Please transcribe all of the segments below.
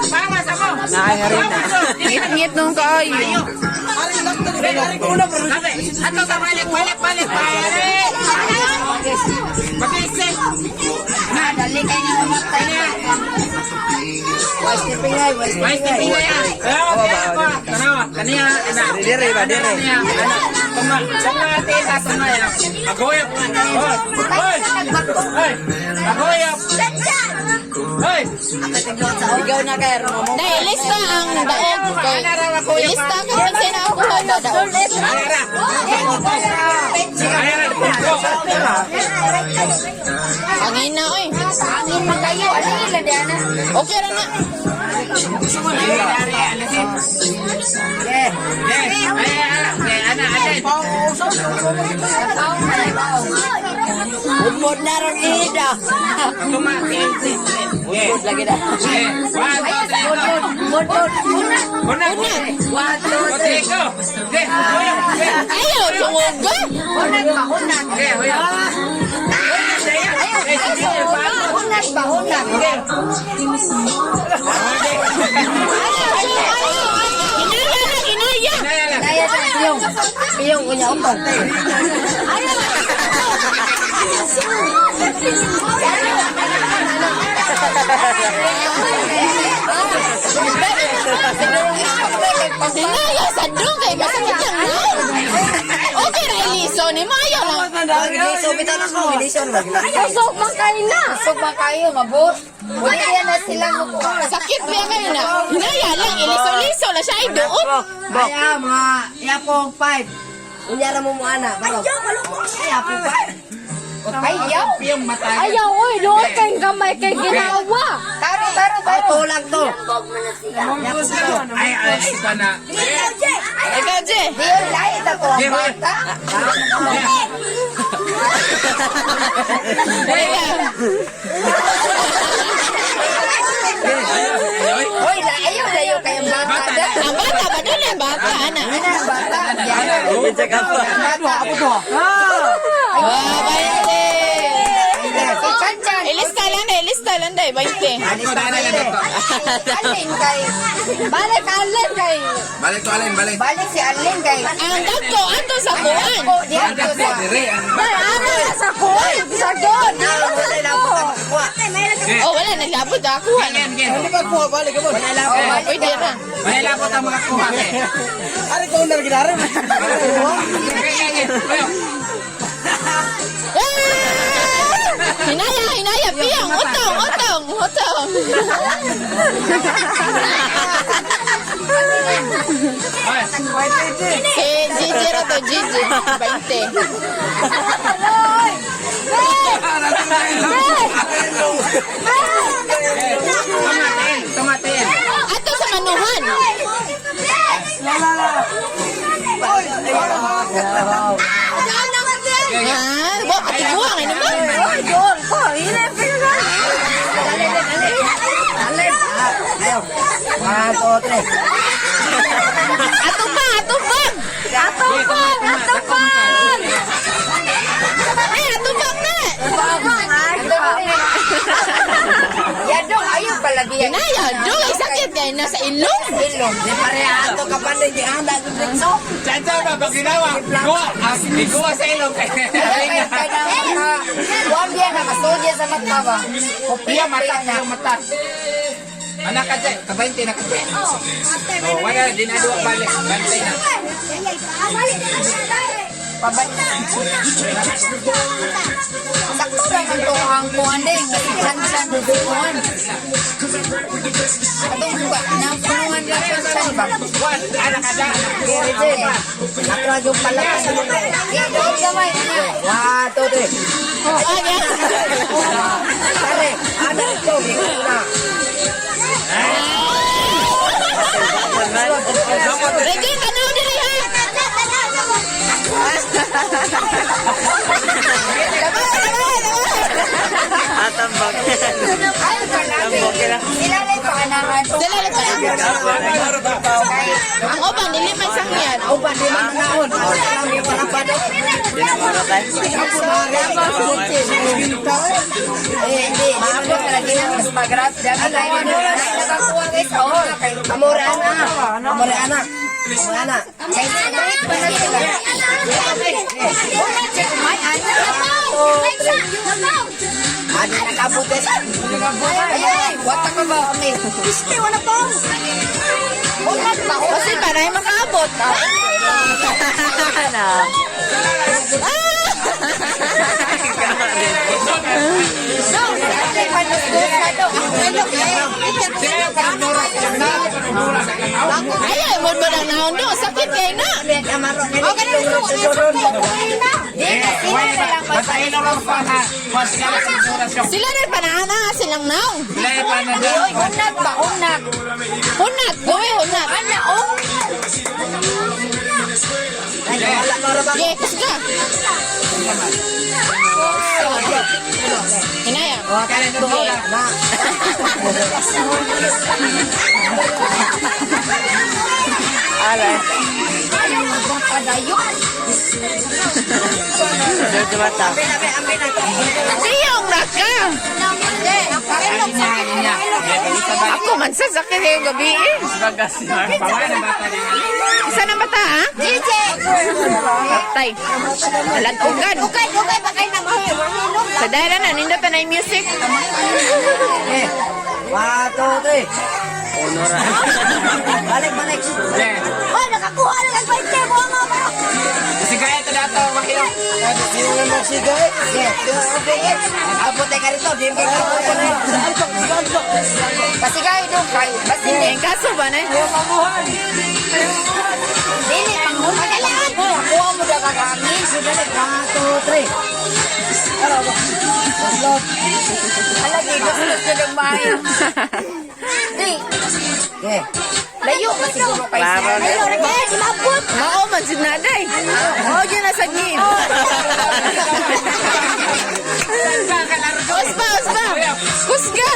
Nakangarina. Ngit-ngit nung kaayo. Ato ka balik. Mag-isip. Dali kayo nga mamatay na. Wais pingay. Kaniya. Dire ba, dire. Agoyap. Hoy! Ikaw na kayo mo. Dahil ilista ang daog. Ilista ka kung sino ako na daog. Angin na oy. Angin man kayo. Ano nila diyan? Okay ra na. Umod na ron ida. Umod lagi na. Ayaw, sumuga. Piyong punya umpang. Sinaya sa dugay masakit lang na. Okay ra iliso ni Mayo lang. Iliso bitan ako. Iliso na. Pasok man kayo na. Pasok ba kayo mabot? Wala yan na silang mukuha. Sakit ba kayo na? Hinaya lang iliso-liso na siya ay doon. Kaya mga yapong 5. Unyara mo ana. Yapong 5. Ayaw. Ayaw, oy, doon kayong gamay kay ginawa. Taro. Tulang to. Ay, iba na. Ikaw, Je. Diyo lahat ako ang bata. Hoy, layo kayong bata. Ang bata ba doon yung bata, ana? Ano ang bata? Check up pa. Bata ako to. Wow, 20. Si Chanchan. Ilista lang day, 20. Alin kay. Alin kay. Balik si Alin kay. Ang dagko, ato sa kuwan. Diyan ko sa. Ano sa kuwan? Sa doon. Oh, wala, naglabot ako. Hindi ba kuha balik ka mo? Oh, pwede ra. Malapot ang mga kuha. Ari ko na ginaram. Hinaya, piyong, utong. Gigi ra to, Gigi. 20. Tumatin. Ato sa manuhan. Buat patiguang, ini ba? Atupang! Atupang na! Ya dong, ayo pala dia. Hinaya, dong, ay sakit kayo nasa ilong. Di pareha ato kapanda di anda dito. Chancha ba pag ginawa? Iguwa sa ilong. Huwag yan nakasodya sa mata ba? Iya mata. Anak ka dyan, kabainte na ka dyan. Oh, wala, dinadua balik. Bantay na. Sakto lang ang tuhang ko andeng. Chansan duduan. Atong ba? Napunuhan lang chansan ba? Wan, anak ka dyan. Kiri je. Ako na yung pala ka sa mga. Yan, doon gamay. 1, 2, 3. Oh, ayan. Pare, ada ito. Una. Reggie, tanaw diri ha. Atambak. Ay, pala. Sila na yung paanahan. Dala lang pala. Ang uban, niliman sang yan. Uban, di man naon. Wala pa daw. Dinamuro tayo. Hindi. Di man daw lagi na mas mag-grab. Dami tayo nakakuha guys. Amore anak. Amore anak. Kay street pa na sila. Ano nakabuti sa? Ay, wata ka ba? Piste, wala pa. Kasi para ay makaabot. Ay, mo ba lang naon do? Sakit kay na. Basahin na lang pa ha. Mas kala sa oras yung. Sila rin panana, silang naong. Ilay pa na daw. Hunat ba? Hunat. Hunat, goy, hunat. Ano, oh? Yeah, kasi ka. Hinaya. Kaya ito ko lang. Alay. Sa mata. Siyong naka. Ako man sa sakit yung gabi eh. Bagas yan. Pawala na bata din. Isa na bata ha? Tay. Aladpugan. Ukay ba kayo na mahulog? Sa dahil na, nindot na yung music. 1, 2, 3. Honora. Balik. Yeah. Nakakuha na ng 20 mo mga bro. Kasi kaya ito dato. Wakil. Sino na magsigay? Okay. Abot ka rito. Di ba ka na yun? Kasi kayo doon kayo. Basta hindi. Yung kaso ba na? Dili, pangkailangan mo. Kuha mo na kakangin. Balik. 1, 2, 3. Alagi, gusto ng mayo. Di. Okay. Layo ba siguro kayo sa? Layo, rin. Simapot. Mao man si naday. Mao yun na sa gin. Usba. Kusga.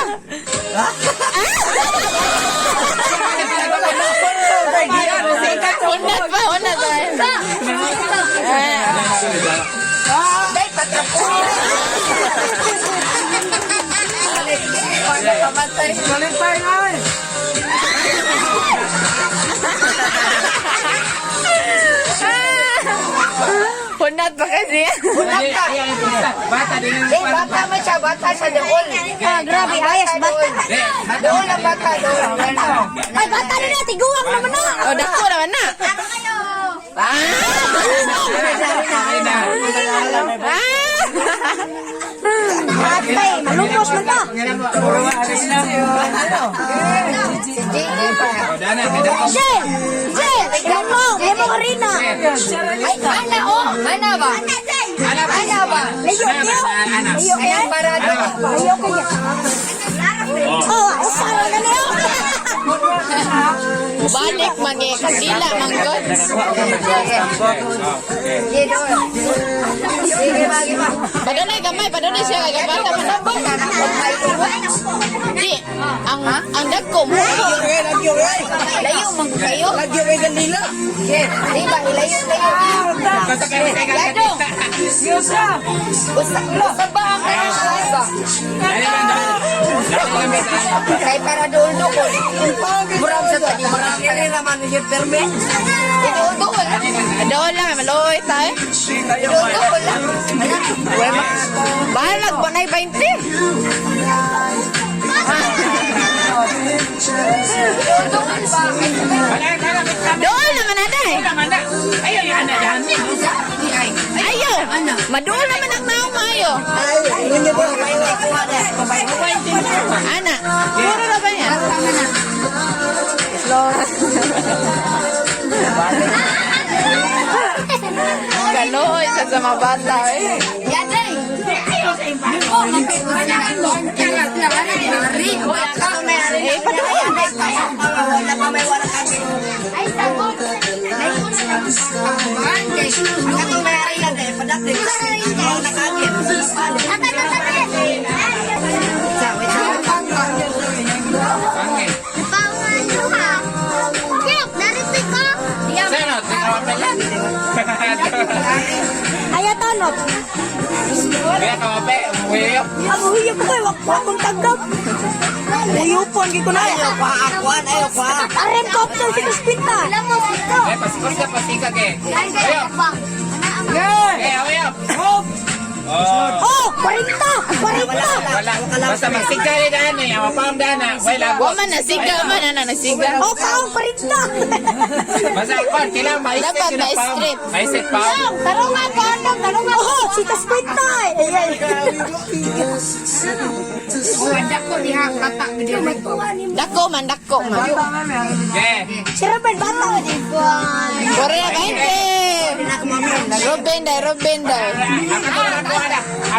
Unat ba? Day, patrapo. Balik tayo nga eh. Unat ba kasi? Bata din. Eh, bata man siya. Bata siya doon. Grabe, ayos. Bata. Doon ang bata. Doon. Ay, bata na na. Tiguang naman na. O, dako naman na. Ate, malupos man to. Jay, tignan mo. May mga rina. Ay, ana o. Ana ba? Ana ba? Layo kaya parado. Layo kaya. Oh, usara na niyo. Balik magi kadila manggod. Sige, bagi ba? Padunay gamay, padunay siya kay bata man. Di, ang dagko mo. Layo man kayo. Lagyo kay kanila. Di ba, ilayo. Yado. Usa ba ang ba? Kay para doon ko. Murag sa tadi, murag kaya naman yung permit. Doon. Doon lang, maloy tayo. Doon lang. Balag ba na 20? Doon naman naday. Ayaw yung anak yan. Ayo. Maduol naman ang naong mayo. Ana. Puro na ba yan? Kaloy sa mga bata eh. Yaday. Eh, paduol. Wala pa may wala kami. Ay, sabot. Kato may ari yan eh. Padakit. Wala kami. Sino? Tingnan pa yan. Ayaw tanot. Kaya kawape. Uyuyok. Ang huyop ko, wak akong tanggap. Huyupon, gito na. Ayaw pa. Aren ko ako sa kuspita. Alam mo, ito. Pasikos na pasikag eh. Uyok. Uyok. Oh, 40! Wala. Basta magsiga rin daan eh. Mapang daan na. Wala. Wa man nasiga man na nasiga. Oh, paong 40! Basta ako, kailangan maisip Dapat yun ang pang. ma-straight. Maisip pang. Tarungan ko, tarungan. Oh, si kuspita. Ayan. Dako man. Okay. Si Ruben, bata ko din. Korea 20. Ruben day. Ruben 20.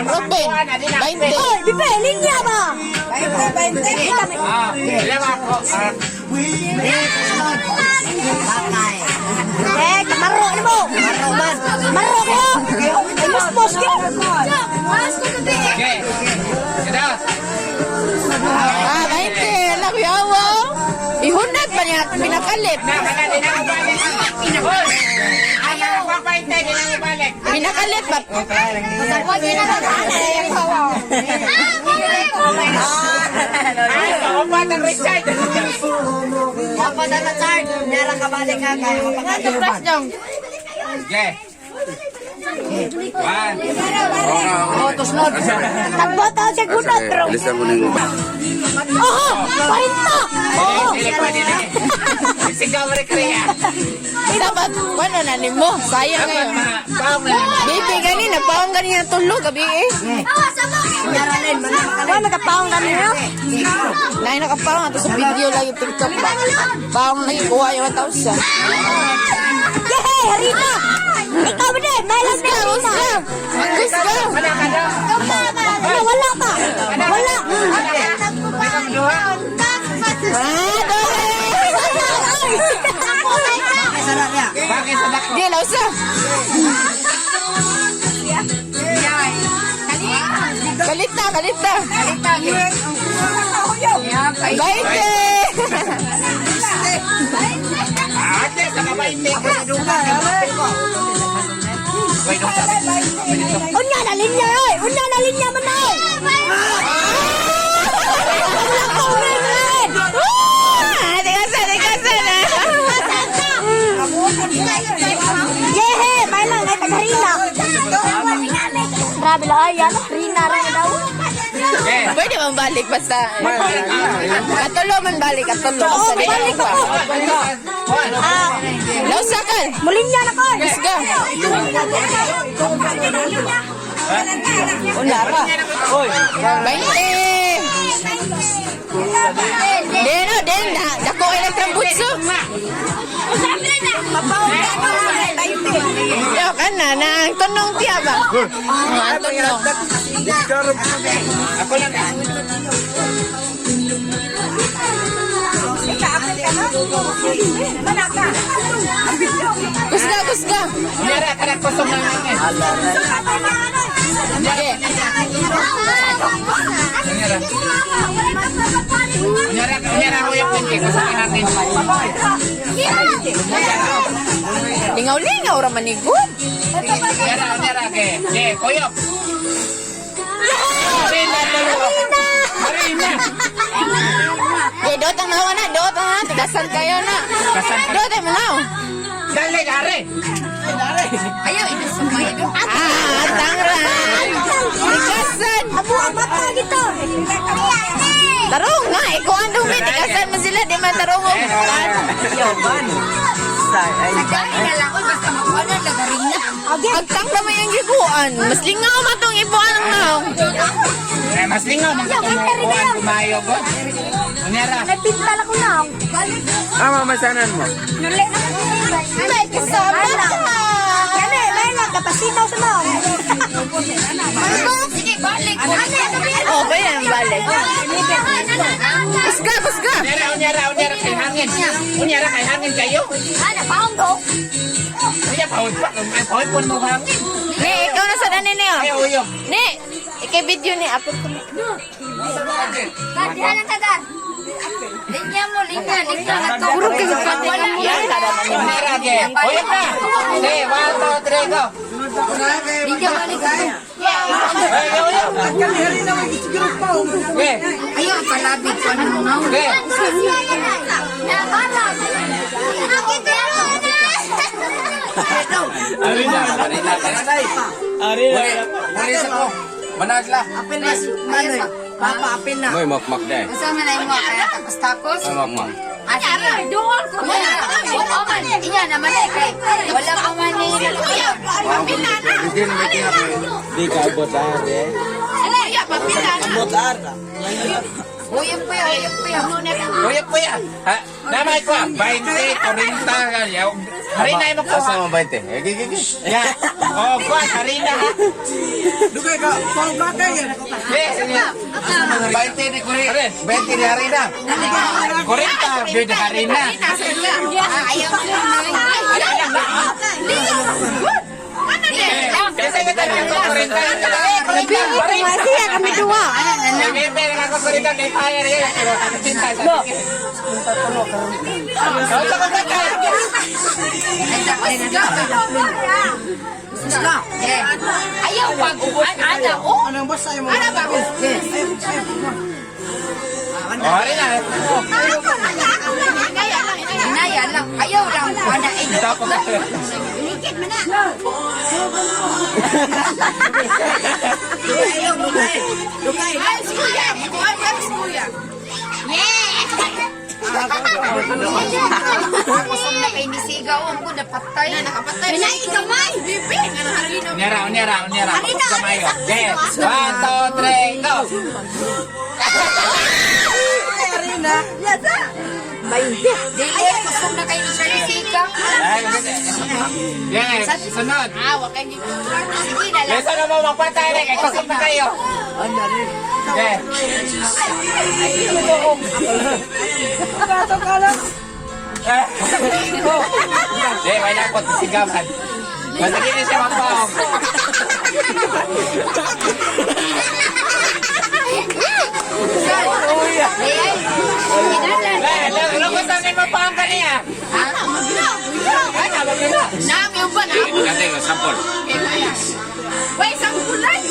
Oh, Bipe, linya ba? 20. Ilang ako. Maro ni mo. Maro ko. Ay, mas ka. Okay. Kada. 20. Lang yawa. Ihunat pa niya pinakalit. Nakakali na ibalik. Ayaw ako pa hindi na ibalik. Pinakalit ba? Ay, kaupat ang Richard. Okay. One. Tagbata siya gunat, bro. Alisan ko ng Oh, 40! Dili pa, dili. Sigaw rin kaya. Dapat, ano na ni mo? Sayang Dapat ngayon. paong na naman. Bibi, ganina, pawang ganina tulog, gabi eh. Wala nagkapaong kami niyo? Nay, nakapawang ato sa video lang yung TikTok ba? Pawang lagi kuha yung 1,000. Yehey, Rina! Ikaw ba din? May lang na Rina! Anggus ka! Wala ka daw. Wala pa! Wala! Bakit sa dako? Di, lausa! Kalita! 20! Ate, sa kamay hindi ko sa duga. Wait, don't sabi. Unya na linya, oy! Unya na linya man na, oy! Wala ko rin! Tikasan! Yehe! May lang, ay taga-Rina! Grabe lang, ay, yan, Rina rin daw. Okay. Pwede man balik basta. Katulo man balik, katulo. Basta di balik pa. ako. Lausa ka! Mulinya na ko! Kusga! Unara! 20! Den, dako elektrang butso. Yo, kana na ang tunong tiya ba? Ang tunong. Ako lang. Kusga. Nyara ka na kusog na namin. Sige. Nyara ko yung pinti. Kusagin natin. Lingaw-lingaw raman ni Good. Nyara ke. Okay, koyok. Marina. Okay, dotang nawa na. Tigasan kayo na. Tigasan kayo. Dotang manaw. Dali, gare. Tangran. Tigasan. Abo ang mata dito! Tarong nga. Kung andong may tigasan mo sila, di man tarong. Agtang naman yung gibuan. Mas lingaw matong ibuan ang naong. Mas lingaw. Kumayo ko. Nyara. Nagpintal ako na. mamasanan mo. May kasama na. Yan eh, may lang. Kapasitaw sa mga. Sige, balik. Oh, ba yan balik? Kusga. Unyara kay hangin. Unyara kay hangin kayo. Ano, paong do? Unya pahod pa. Pahod po mo hangin. Ni, ikaw na sa dani niyo. Ay, uyok. Ni, iki-video ni Apple ko. Kadihan ang kagan. Linya mo. Puro kayo pati. Yan, kada na niyo. Unyara ke. Uyok na. Okay, 1, 2, 3, go. Linya balik. Ayaw, palabig ko na mga. Managla. Apil na si Manoy. Papa, apil na. Moy makmak deh. Kasama na yung mga kaya takos-takos. Makmak. Sige. Doon ko na. Inya naman eh. Kay wala pa man ni. Di ka bodan deh. Uyap pa yan. Kuya, kuya. Namay ko, 20, 40 kalyaw. Harina mo ko. Asa mo 20? Gigi. Ya. Oh, kuya, harina ha. Dugay ka, pang bagay yan. Yes, yes. 20 ni kuya. 20 ni harina. 40 beda harina. Ayaw ko Kasi kita ni ko 40. Masih kami dua. Bebe na ko 40 kay kaya rin. Pero cinta sa akin. Ayaw pag-ubuan. Ada, oh. Anong basta mo? Ano ba? Oh, harina. Inaya lang. Ayaw lang. Ada, Tapos ayaw mo ba? Ay, si Kuya. Ay, si Kuya. Kusog na kay nisigaw. Ang ko napatay. Nakapatay. Pinay kamay. Bibi. Nga na harina. Nyara. Kamayo. Okay. 1, 2, 3, go. Arena. Ayaw, kusog na kay nisigaw. Yes, sunod. Wakay niyo. Sige na lang. Leso na mo magpatay na kay kusog na kayo. Okay. Kato ka lang. Hindi, wala ko sigawan. Masali na siya magpahong. Lugos na ni mapahong ka niya. Nami yung ba? Kasi sampol. Wait, sampulan.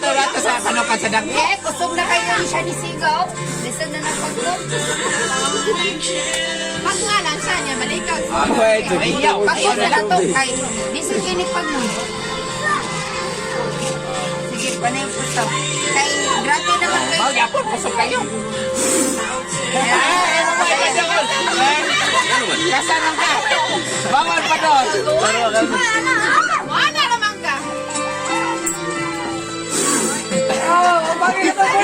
Rato sa kanukan sa dangko. Kusog na kayo siya nisigaw. Listen na pagkog. Pag nga lang siya niya, malikaw. Ayaw. Pag-ios na lang to. Kay, nisip kinig pag mo. Sige, panay po sa. Kay, grabe naman kayo. Magyapon, kusog kayo. Kasanan ka. Bawal pa doon. Ano naman ka? Bakit ito ko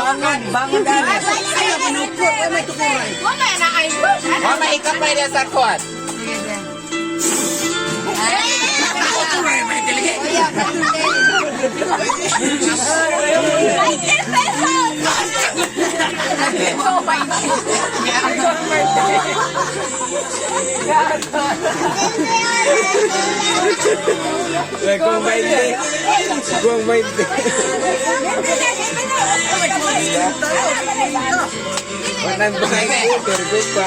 Bangon dali. Ayaw, manupot. Ay, may tukuray. Wala na kayo. Mama, ikapay na sa kuwan. Kung 20. Kung 20. Walang bahay. Tergus pa.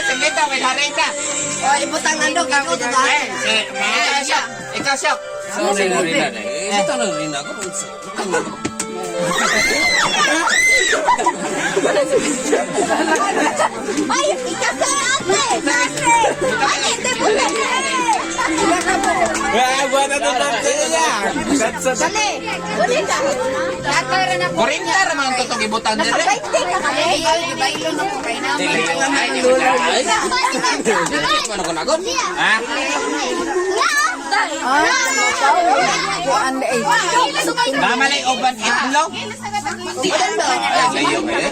Singita, may harina. Ibutang nando ka ko to dahil. Ikaw siya. Ito na rin ako. Ay, ikasarate. Ay, hindi po na. Buwan na ito niya. Dali. Ulit ka. Latara na po. Korinta naman ito itong ibutan din rin. Nakabainte ka kami. Bailo na po kayo naman. Ano ko nagot? Ha? Mamalay oban itlog. Layo eh.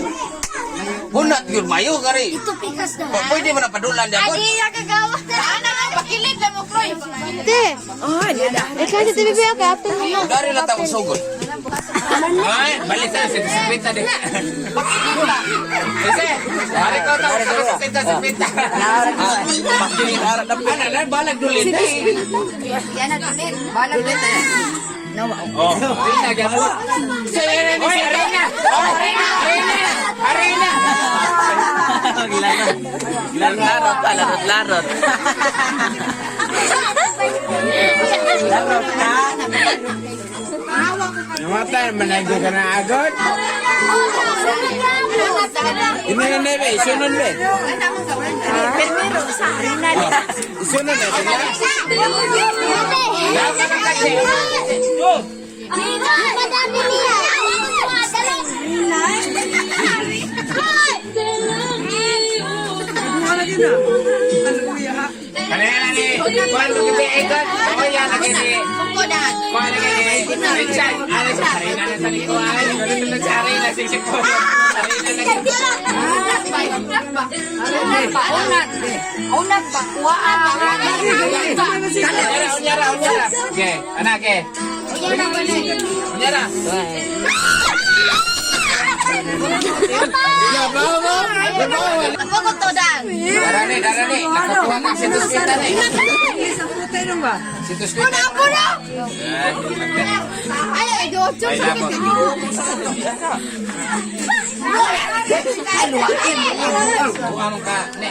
Hunat yun mayo kari. Ito pikas na. Pwede mo na padulan dyan. Adi na kagawa na. Ano nga, pakilid na mo, Kroy. Te. Oh, di na. Ikaw si TV ako, apil mo. Dari lang taong sugod. Ay, balik sa sinta din. Kasi, hari ko taong sa sinta. Ano lang, balag dulit. Yan na tulit. Balag ulit. Oh, Rina, gabo. Oy, Arena! Arena! Larot pa, larot. Larot ka. Namatay, managdo ka na agad. Hindi na nebe, sunod be. Sunod na, Kanina ni, kuhan mo kita ikot. Ako yan, lagi ni. Kuhan lagi ni. Richard, ano sa harina na sa likuan? Ganun sa harina, sisip ko. Harina lagi. Unat ba? Kuhaan ba? Unyara. Oke, anak ke. Unyara. Ako ko to dan. Darah ni. Nakakuha ng situs kita ni. Situs kita. Puno. Ay, docho Ay, sakit. Buka mo ka. Ne.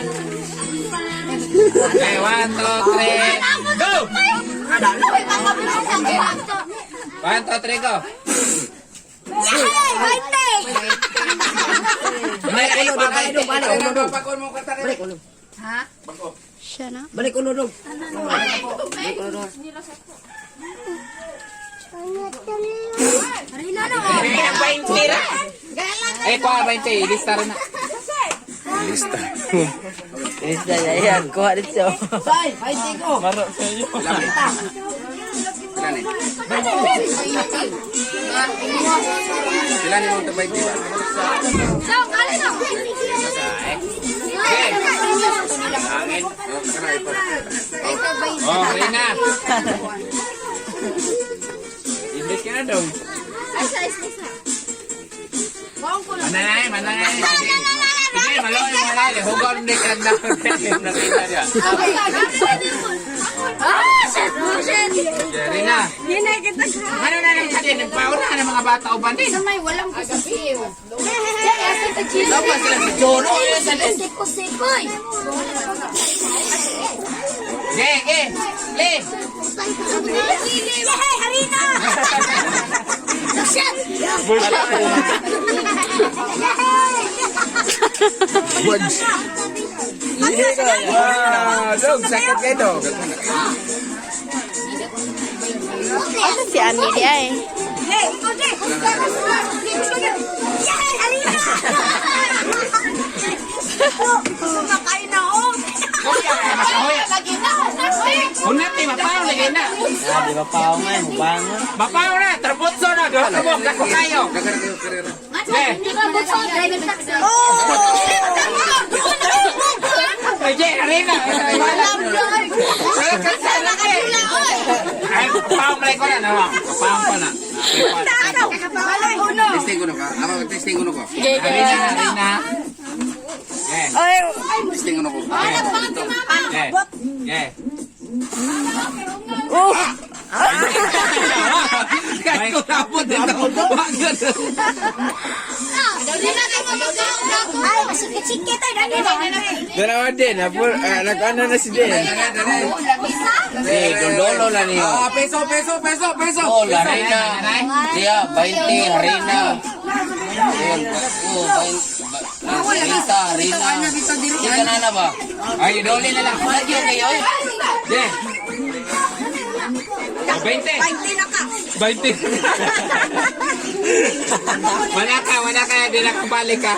Okay, 1, 2, 3, go! 1, 2, 3, go! Balik ulo dong. Eh, kuha 20. Lista rin na. Lista niya yan. Kuha dito. Say, fighting ko. Marot sa iyo. Sila ni mo tabay di ba? So, kali na. Okay. Angin. Oh, Rina. Indis ka na dong. Ay, sa. Bawang ko na. Manay. Sige, malo yung malali. Hugon hindi ka na. Nakita niya. Rina. Ano na lang kasi, nagpauna ng mga bata o bandin. Sa may walang kusisiw. Kaya sa tachilo. Dapat sila si Jono. Sikoy. Ge. Le. Yay, Harina! Shit! Buds. Dog, sakit kayo dog. Ano si Ami dia eh? Yay, Harina! Kumakain na ako. Lagi na. Unat ni mapaw lagi na. Di ba paungan? Bangon. Mapaw na, trabotso na. Doon sabog, dako kayo. Ge. Oye, Arena. Ay, papaw mo ko na. Papaw ko na. Testing ko na ka. Ako, testing ko na ko. Arena. Ge. Ay, Testing ko na ko. Ge. Kahit ko napod dito. Wag yun. Ay, masikit-sikit ay dali na. Dalawa din. Nag-ano na si Den. eh, dondolo na niyo. Peso. Oh, Harina. Dia 20 Harina. Rita, Harina. Ika na ba? Ay, dole na lang. Lagi kayo eh. Ge. 20. 20. Wala ka, di na kabalik ka.